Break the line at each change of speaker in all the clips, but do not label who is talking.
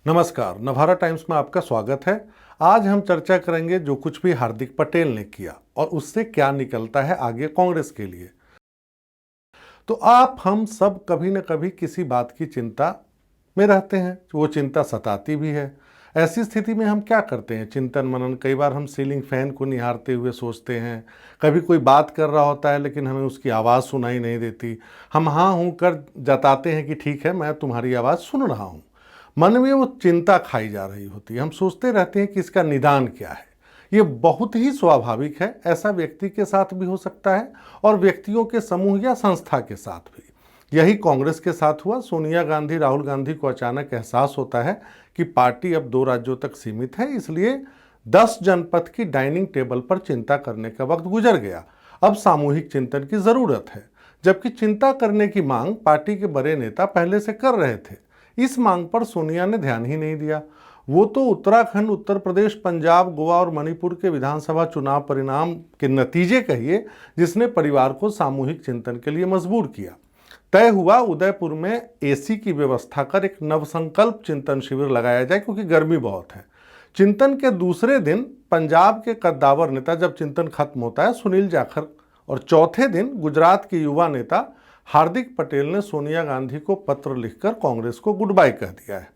नमस्कार, नवभारत टाइम्स में आपका स्वागत है। आज हम चर्चा करेंगे जो कुछ भी हार्दिक पटेल ने किया और उससे क्या निकलता है आगे कांग्रेस के लिए। तो हम सब कभी न कभी किसी बात की चिंता में रहते हैं, वो चिंता सताती भी है। ऐसी स्थिति में हम क्या करते हैं? चिंतन मनन। कई बार हम सीलिंग फैन को निहारते हुए सोचते हैं, कभी कोई बात कर रहा होता है लेकिन हमें उसकी आवाज़ सुनाई नहीं देती। हम हाँ हूँ कर जताते हैं कि ठीक है, मैं तुम्हारी आवाज़ सुन रहा हूँ। मन में वो चिंता खाई जा रही होती है। हम सोचते रहते हैं कि इसका निदान क्या है। ये बहुत ही स्वाभाविक है, ऐसा व्यक्ति के साथ भी हो सकता है और व्यक्तियों के समूह या संस्था के साथ भी। यही कांग्रेस के साथ हुआ। सोनिया गांधी, राहुल गांधी को अचानक एहसास होता है कि पार्टी अब 2 राज्यों तक सीमित है, इसलिए 10 जनपद की डाइनिंग टेबल पर चिंता करने का वक्त गुजर गया। अब सामूहिक चिंतन की जरूरत है, जबकि चिंता करने की मांग पार्टी के बड़े नेता पहले से कर रहे थे। इस मांग पर सोनिया ने ध्यान ही नहीं दिया। वो तो उत्तराखंड, उत्तर प्रदेश, पंजाब, गोवा और मणिपुर के विधानसभा चुनाव परिणाम के नतीजे कहिए, जिसने परिवार को सामूहिक चिंतन के लिए मजबूर किया। तय हुआ उदयपुर में एसी की व्यवस्था कर एक नवसंकल्प चिंतन शिविर लगाया जाए, क्योंकि गर्मी बहुत है। चिंतन के दूसरे दिन पंजाब के कद्दावर नेता, जब चिंतन खत्म होता है, सुनील जाखड़, और चौथे दिन गुजरात के युवा नेता हार्दिक पटेल ने सोनिया गांधी को पत्र लिखकर कांग्रेस को गुड बाय कह दिया है।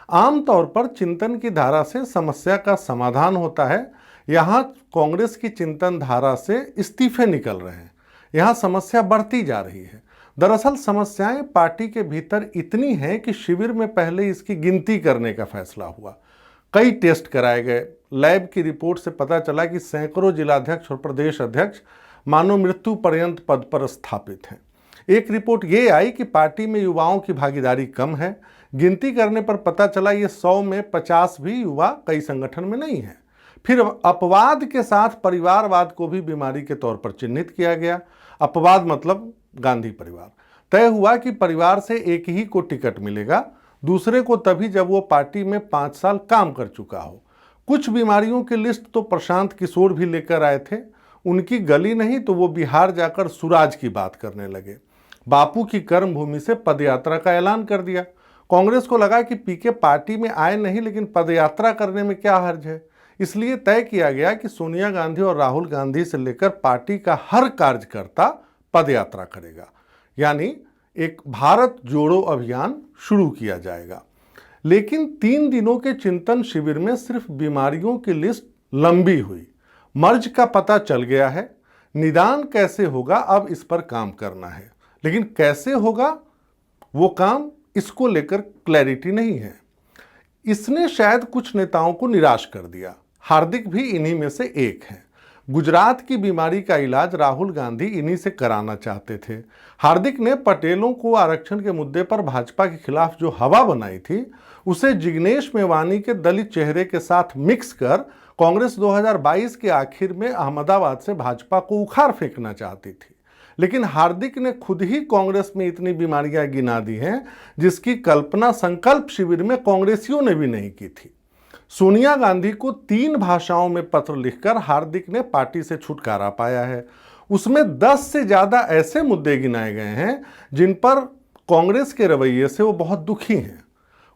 आमतौर पर चिंतन की धारा से समस्या का समाधान होता है। यहाँ कांग्रेस की चिंतन धारा से इस्तीफे निकल रहे हैं। यहाँ समस्या बढ़ती जा रही है। दरअसल समस्याएं पार्टी के भीतर इतनी हैं कि शिविर में पहले इसकी गिनती करने का फैसला हुआ। कई टेस्ट कराए गए। लैब की रिपोर्ट से पता चला कि सैकड़ों जिलाध्यक्ष और प्रदेश अध्यक्ष मानव मृत्यु पर्यंत पद पर स्थापित हैं। एक रिपोर्ट ये आई कि पार्टी में युवाओं की भागीदारी कम है। गिनती करने पर पता चला ये 100 में 50 भी युवा कई संगठन में नहीं है। फिर अपवाद के साथ परिवारवाद को भी बीमारी के तौर पर चिन्हित किया गया। अपवाद मतलब गांधी परिवार। तय हुआ कि परिवार से एक ही को टिकट मिलेगा, दूसरे को तभी जब वो पार्टी में 5 साल काम कर चुका हो। कुछ बीमारियों की लिस्ट तो प्रशांत किशोर भी लेकर आए थे। उनकी गली नहीं तो वो बिहार जाकर सुराज की बात करने लगे। बापू की कर्मभूमि से पदयात्रा का ऐलान कर दिया। कांग्रेस को लगा कि पीके पार्टी में आए नहीं, लेकिन पदयात्रा करने में क्या हर्ज है। इसलिए तय किया गया कि सोनिया गांधी और राहुल गांधी से लेकर पार्टी का हर कार्यकर्ता पदयात्रा करेगा, यानी एक भारत जोड़ो अभियान शुरू किया जाएगा। लेकिन 3 दिनों के चिंतन शिविर में सिर्फ बीमारियों की लिस्ट लंबी हुई। मर्ज का पता चल गया है। निदान कैसे होगा, अब इस पर काम करना है। लेकिन कैसे होगा वो काम, इसको लेकर क्लैरिटी नहीं है। इसने शायद कुछ नेताओं को निराश कर दिया। हार्दिक भी इन्हीं में से एक हैं। गुजरात की बीमारी का इलाज राहुल गांधी इन्हीं से कराना चाहते थे। हार्दिक ने पटेलों को आरक्षण के मुद्दे पर भाजपा के खिलाफ जो हवा बनाई थी, उसे जिग्नेश मेवानी के दलित चेहरे के साथ मिक्स कर कांग्रेस 2022 के आखिर में अहमदाबाद से भाजपा को उखाड़ फेंकना चाहती थी। लेकिन हार्दिक ने खुद ही कांग्रेस में इतनी बीमारियां गिना दी हैं जिसकी कल्पना संकल्प शिविर में कांग्रेसियों ने भी नहीं की थी। सोनिया गांधी को 3 भाषाओं में पत्र लिखकर हार्दिक ने पार्टी से छुटकारा पाया है। उसमें 10 से ज्यादा ऐसे मुद्दे गिनाए गए हैं जिन पर कांग्रेस के रवैये से वो बहुत दुखी हैं।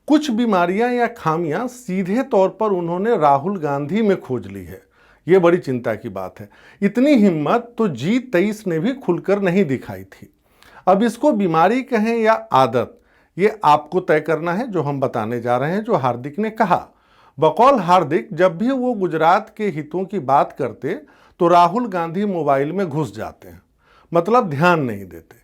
कुछ बीमारियां या खामियां सीधे तौर पर उन्होंने राहुल गांधी में खोज ली है। ये बड़ी चिंता की बात है। इतनी हिम्मत तो G23 ने भी खुलकर नहीं दिखाई थी। अब इसको बीमारी कहें या आदत, ये आपको तय करना है। जो हम बताने जा रहे हैं, जो हार्दिक ने कहा। बकौल हार्दिक, जब भी वो गुजरात के हितों की बात करते तो राहुल गांधी मोबाइल में घुस जाते हैं, मतलब ध्यान नहीं देते।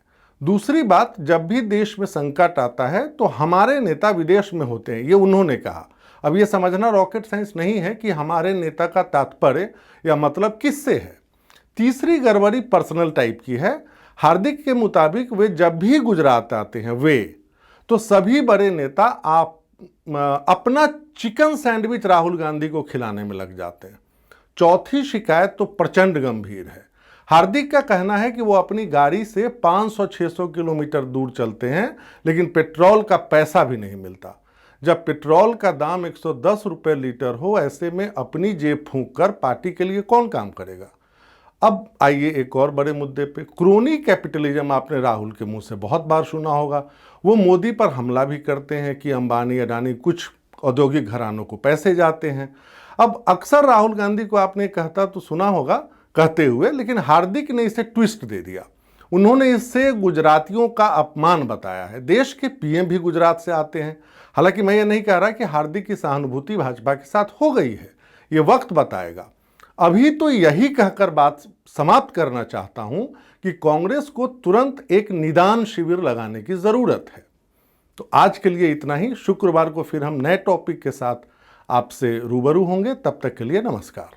दूसरी बात, जब भी देश में संकट आता है तो हमारे नेता विदेश में होते हैं, ये उन्होंने कहा। अब ये समझना रॉकेट साइंस नहीं है कि हमारे नेता का तात्पर्य या मतलब किससे है। तीसरी गड़बड़ी पर्सनल टाइप की है। हार्दिक के मुताबिक वे जब भी गुजरात आते हैं तो सभी बड़े नेता अपना चिकन सैंडविच राहुल गांधी को खिलाने में लग जाते हैं। चौथी शिकायत तो प्रचंड गंभीर है। हार्दिक का कहना है कि वो अपनी गाड़ी से 500-600 किलोमीटर दूर चलते हैं, लेकिन पेट्रोल का पैसा भी नहीं मिलता। जब पेट्रोल का दाम 110 रुपये लीटर हो, ऐसे में अपनी जेब फूंक कर पार्टी के लिए कौन काम करेगा। अब आइए एक और बड़े मुद्दे पे। क्रोनी कैपिटलिज्म आपने राहुल के मुंह से बहुत बार सुना होगा। वो मोदी पर हमला भी करते हैं कि अंबानी अडानी कुछ औद्योगिक घरानों को पैसे जाते हैं। अब अक्सर राहुल गांधी को आपने कहता तो सुना होगा कहते हुए, लेकिन हार्दिक ने इसे ट्विस्ट दे दिया। उन्होंने इससे गुजरातियों का अपमान बताया है। देश के पीएम भी गुजरात से आते हैं। हालांकि मैं ये नहीं कह रहा कि हार्दिक की सहानुभूति भाजपा के साथ हो गई है, ये वक्त बताएगा। अभी तो यही कहकर बात समाप्त करना चाहता हूं कि कांग्रेस को तुरंत एक निदान शिविर लगाने की जरूरत है। तो आज के लिए इतना ही। शुक्रवार को फिर हम नए टॉपिक के साथ आपसे रूबरू होंगे। तब तक के लिए नमस्कार।